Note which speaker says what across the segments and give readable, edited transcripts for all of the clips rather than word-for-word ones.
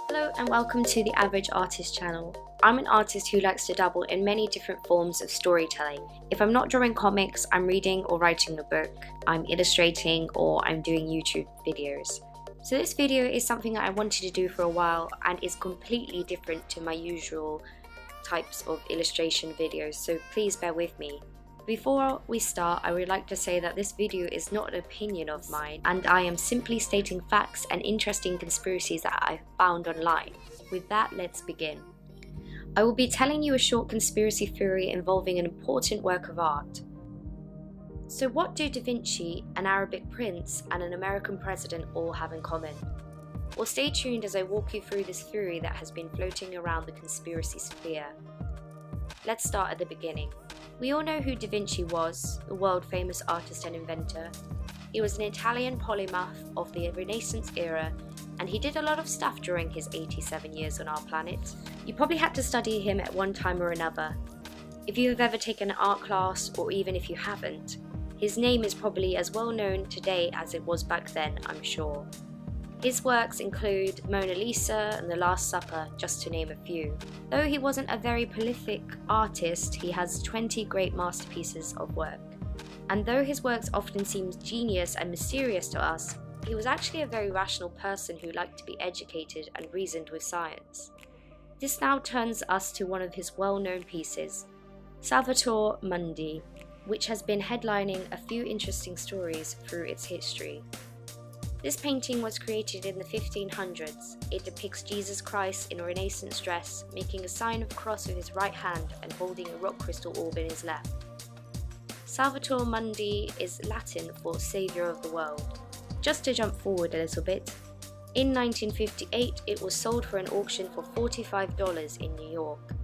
Speaker 1: Hello and welcome to the Average Artist channel. I'm an artist who likes to dabble in many different forms of storytelling. If I'm not drawing comics, I'm reading or writing a book, I'm illustrating, or I'm doing YouTube videos. So this video is something that I wanted to do for a while and is completely different to my usual types of illustration videos, so please bear with me. Before we start, I would like to say that this video is not an opinion of mine, and I am simply stating facts and interesting conspiracies that I found online. With that, let's begin. I will be telling you a short conspiracy theory involving an important work of art. So what do Da Vinci, an Arabic prince, and an American president all have in common? Well, stay tuned as I walk you through this theory that has been floating around the conspiracy sphere. Let's start at the beginning. We all know who Da Vinci was, the world-famous artist and inventor. He was an Italian polymath of the Renaissance era, and he did a lot of stuff during his 87 years on our planet. You probably had to study him at one time or another. If you have ever taken an art class, or even if you haven't, his name is probably as well known today as it was back then, I'm sure. His works include Mona Lisa and The Last Supper, just to name a few. Though he wasn't a very prolific artist, he has 20 great masterpieces of work. And though his works often seem genius and mysterious to us, he was actually a very rational person who liked to be educated and reasoned with science. This now turns us to one of his well-known pieces, Salvator Mundi, which has been headlining a few interesting stories through its history. This painting was created in the 1500s. It depicts Jesus Christ in a Renaissance dress, making a sign of a cross with his right hand and holding a rock crystal orb in his left. Salvator Mundi is Latin for Saviour of the World. Just to jump forward a little bit, in 1958 it was sold for an auction for $45 in New York.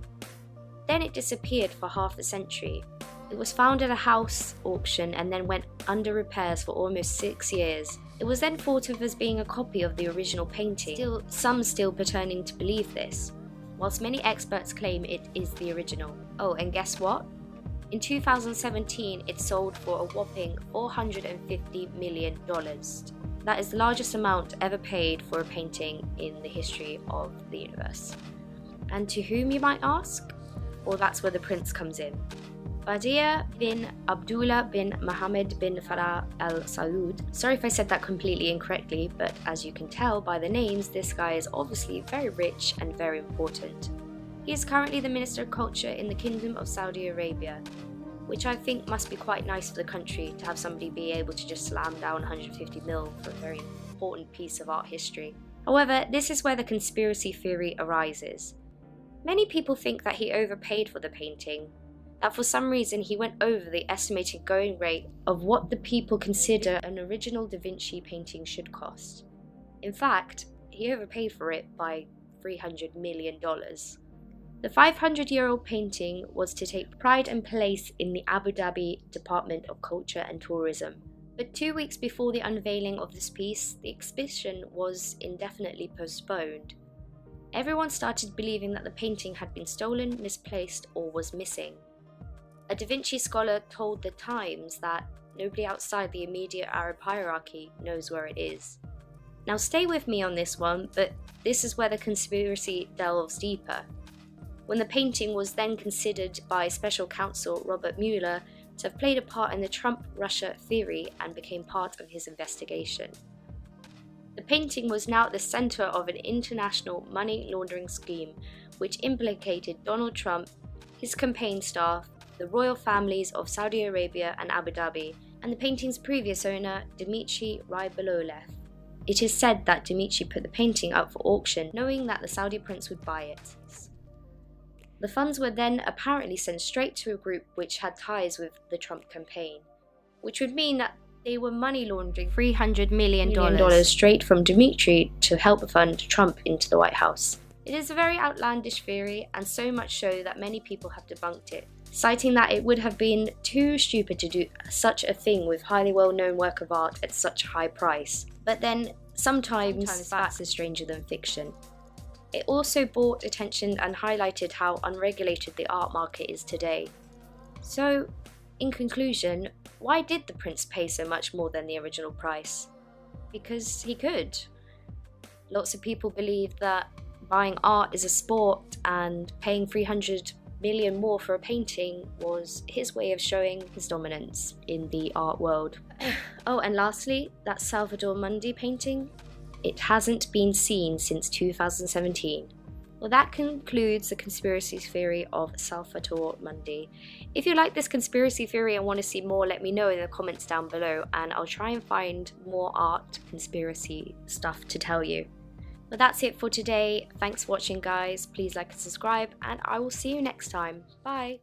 Speaker 1: Then it disappeared for half a century. It was found at a house auction and then went under repairs for almost 6 years. It was then thought of as being a copy of the original painting, some still pretending to believe this, whilst many experts claim it is the original. Oh, and guess what? In 2017, it sold for a whopping $450 million. That is the largest amount ever paid for a painting in the history of the universe. And to whom, you might ask? Well, that's where the prince comes in. Badia bin Abdullah bin Mohammed bin Farah al Saud. Sorry if I said that completely incorrectly, but as you can tell by the names, this guy is obviously very rich and very important. He is currently the Minister of Culture in the Kingdom of Saudi Arabia, which I think must be quite nice for the country to have somebody be able to just slam down 150 mil for a very important piece of art history. However, this is where the conspiracy theory arises. Many people think that he overpaid for the painting, that for some reason he went over the estimated going rate of what the people consider an original Da Vinci painting should cost. In fact, he overpaid for it by $300 million. The 500-year-old painting was to take pride and place in the Abu Dhabi Department of Culture and Tourism. But 2 weeks before the unveiling of this piece, the exhibition was indefinitely postponed. Everyone started believing that the painting had been stolen, misplaced, or was missing. A Da Vinci scholar told The Times that nobody outside the immediate Arab hierarchy knows where it is. Now stay with me on this one, but this is where the conspiracy delves deeper. When the painting was then considered by special counsel Robert Mueller to have played a part in the Trump-Russia theory and became part of his investigation. The painting was now at the center of an international money laundering scheme which implicated Donald Trump, his campaign staff, the royal families of Saudi Arabia and Abu Dhabi, and the painting's previous owner, Dmitry Rybolovlev. It is said that Dmitry put the painting up for auction knowing that the Saudi prince would buy it. The funds were then apparently sent straight to a group which had ties with the Trump campaign, which would mean that they were money laundering $300 million straight from Dmitry to help fund Trump into the White House. It is a very outlandish theory, and so much so that many people have debunked it, citing that it would have been too stupid to do such a thing with highly well-known work of art at such a high price. But then, sometimes facts are stranger than fiction. It also brought attention and highlighted how unregulated the art market is today. So, in conclusion, why did the prince pay so much more than the original price? because he could. Lots of people believe that buying art is a sport and paying 300 million more for a painting was his way of showing his dominance in the art world. Oh, and lastly, that Salvador Mundi painting, it hasn't been seen since 2017. Well, that concludes the conspiracy theory of Salvador Mundi. If you like this conspiracy theory and want to see more, let me know in the comments down below, and I'll try and find more art conspiracy stuff to tell you. But that's it for today. Thanks for watching, guys. Please like and subscribe, and I will see you next time. Bye!